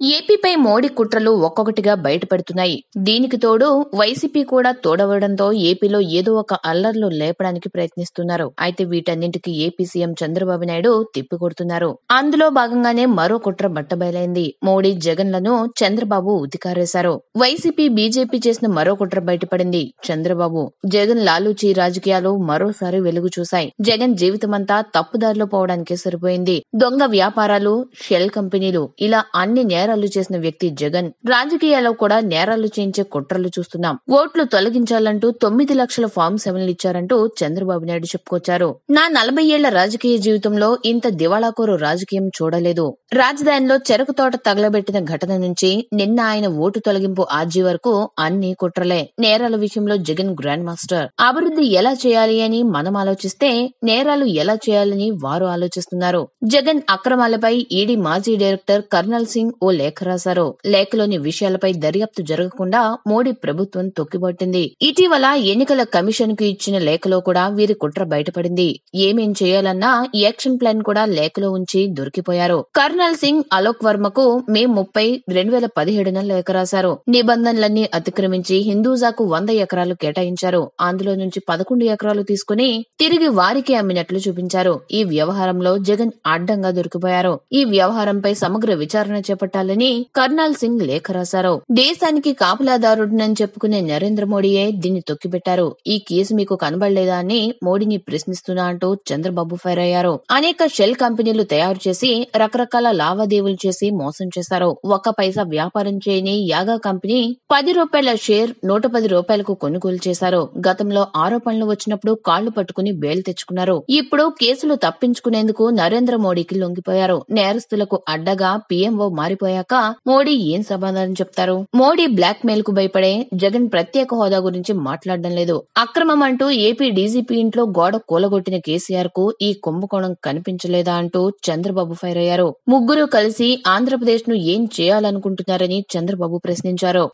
ఏపీపై మోడీ కుట్రలు ఒక్కొక్కటిగా బయటపడుతున్నాయి. దీనికి తోడు వైసీపీ కూడా తోడవడంతో ఏపీలో ఏదో ఒక అల్లర్లు లేపడానికి ప్రయత్నిస్తున్నారు. అయితే వీటన్నింటికి ఏపీ సీఎం చంద్రబాబు నాయుడు తిప్పికొడుతున్నారు. అందులో భాగంగానే మరో కుట్ర బట్టబయలైంది. మోడీ జగన్లను చంద్రబాబు ఉతికారేశారు. వైసీపీ బీజేపీ చేసిన మరో కుట్ర బయటపడింది. చంద్రబాబు జగన్ లాలూచీ రాజకీయాలు మరోసారి వెలుగు చూశాయి. జగన్ జీవితమంతా తప్పుదారిలో పోవడానికే సరిపోయింది. దొంగ వ్యాపారాలు, షెల్ కంపెనీలు, ఇలా అన్ని నేరాలు చేసిన వ్యక్తి జగన్. రాజకీయాల్లో కూడా నేరాలు చేయించే కుట్రలు చూస్తున్నాం. ఓట్లు తొలగించాలంటూ 9 లక్షల ఫామ్ 7 ఇచ్చారంటూ చంద్రబాబు నాయుడు చెప్పుకొచ్చారు. నా 40 ఏళ్ల రాజకీయ జీవితంలో ఇంత దివాళాకోరు రాజకీయం చూడలేదు. రాజధానిలో చెరకు తోట తగలబెట్టిన ఘటన నుంచి నిన్న ఆయన ఓటు తొలగింపు ఆర్జీ వరకు అన్ని కుట్రలే. నేరాల విషయంలో జగన్ గ్రాండ్ మాస్టర్. అభివృద్ధి ఎలా చేయాలి అని మనం ఆలోచిస్తే నేరాలు ఎలా చేయాలని వారు ఆలోచిస్తున్నారు. జగన్ అక్రమాలపై ఈడీ మాజీ డైరెక్టర్ కర్నల్ సింగ్ ఓ లేఖ రాశారు. లేఖలోని విషయాలపై దర్యాప్తు జరగకుండా మోడీ ప్రభుత్వం తొక్కిపట్టింది. ఇటీవల ఎన్నికల కమిషన్ కు ఇచ్చిన లేఖలో కూడా వీరి కుట్ర బయటపడింది. ఏమేం చేయాలన్నా యాక్షన్ ప్లాన్ కూడా లేఖలో ఉంచి దొరికిపోయారు. కర్నల్ సింగ్ అలోక్ వర్మకు మే 30, 2017న లేఖ రాశారు. నిబంధనలన్నీ అతిక్రమించి హిందూజాకు 100 ఎకరాలు కేటాయించారు. అందులో నుంచి 11 ఎకరాలు తీసుకుని తిరిగి వారికి అమ్మినట్లు చూపించారు. ఈ వ్యవహారంలో జగన్ అడ్డంగా దొరికిపోయారు. ఈ వ్యవహారంపై సమగ్ర విచారణ చేపట్టాలని కర్నల్ సింగ్ లేఖ రాశారు. దేశానికి కాపలాదారుడినని చెప్పుకునే నరేంద్ర మోడీయే దీన్ని తొక్కిపెట్టారు. ఈ కేసు మీకు కనబడలేదా అని మోడీని ప్రశ్నిస్తున్నా అంటూ చంద్రబాబు ఫైర్ అయ్యారు. అనేక షెల్ కంపెనీలు తయారు చేసి రకరకాల లావాదేవీలు చేసి మోసం చేశారు. 1 పైసా వ్యాపారం చేయని యాగా కంపెనీ ₹10 షేర్ 110 రూపాయలకు కొనుగోలు చేశారు. గతంలో ఆరోపణలు వచ్చినప్పుడు కాళ్లు పట్టుకుని బెయిల్ తెచ్చుకున్నారు. ఇప్పుడు కేసులు తప్పించుకునేందుకు నరేంద్ర మోడీకి లొంగిపోయారు. నేరస్తులకు అడ్డగా పీఎంఓ మారిపోయాక మోడీ ఏం సమాధానం చెప్తారు? మోడీ బ్లాక్ మెయిల్ కు భయపడే జగన్ ప్రత్యేక హోదా గురించి మాట్లాడడం లేదు. అక్రమం అంటూ ఏపీ డీజీపీ ఇంట్లో గోడ కూలగొట్టిన కేసీఆర్ కు ఈ కుంభకోణం కనిపించలేదా అంటూ చంద్రబాబు ఫైర్ అయ్యారు. ముగ్గురు కలిసి ఆంధ్రప్రదేశ్ ను ఏం చేయాలనుకుంటున్నారని చంద్రబాబు ప్రశ్నించారు.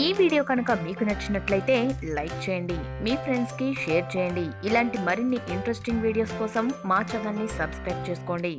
ఈ వీడియో కనుక మీకు నచ్చినట్లయితే లైక్ చేయండి, మీ ఫ్రెండ్స్ కి షేర్ చేయండి. ఇలాంటి మరిన్ని ఇంట్రెస్టింగ్ వీడియోస్ కోసం మా ఛానల్ ని సబ్స్క్రైబ్ చేసుకోండి.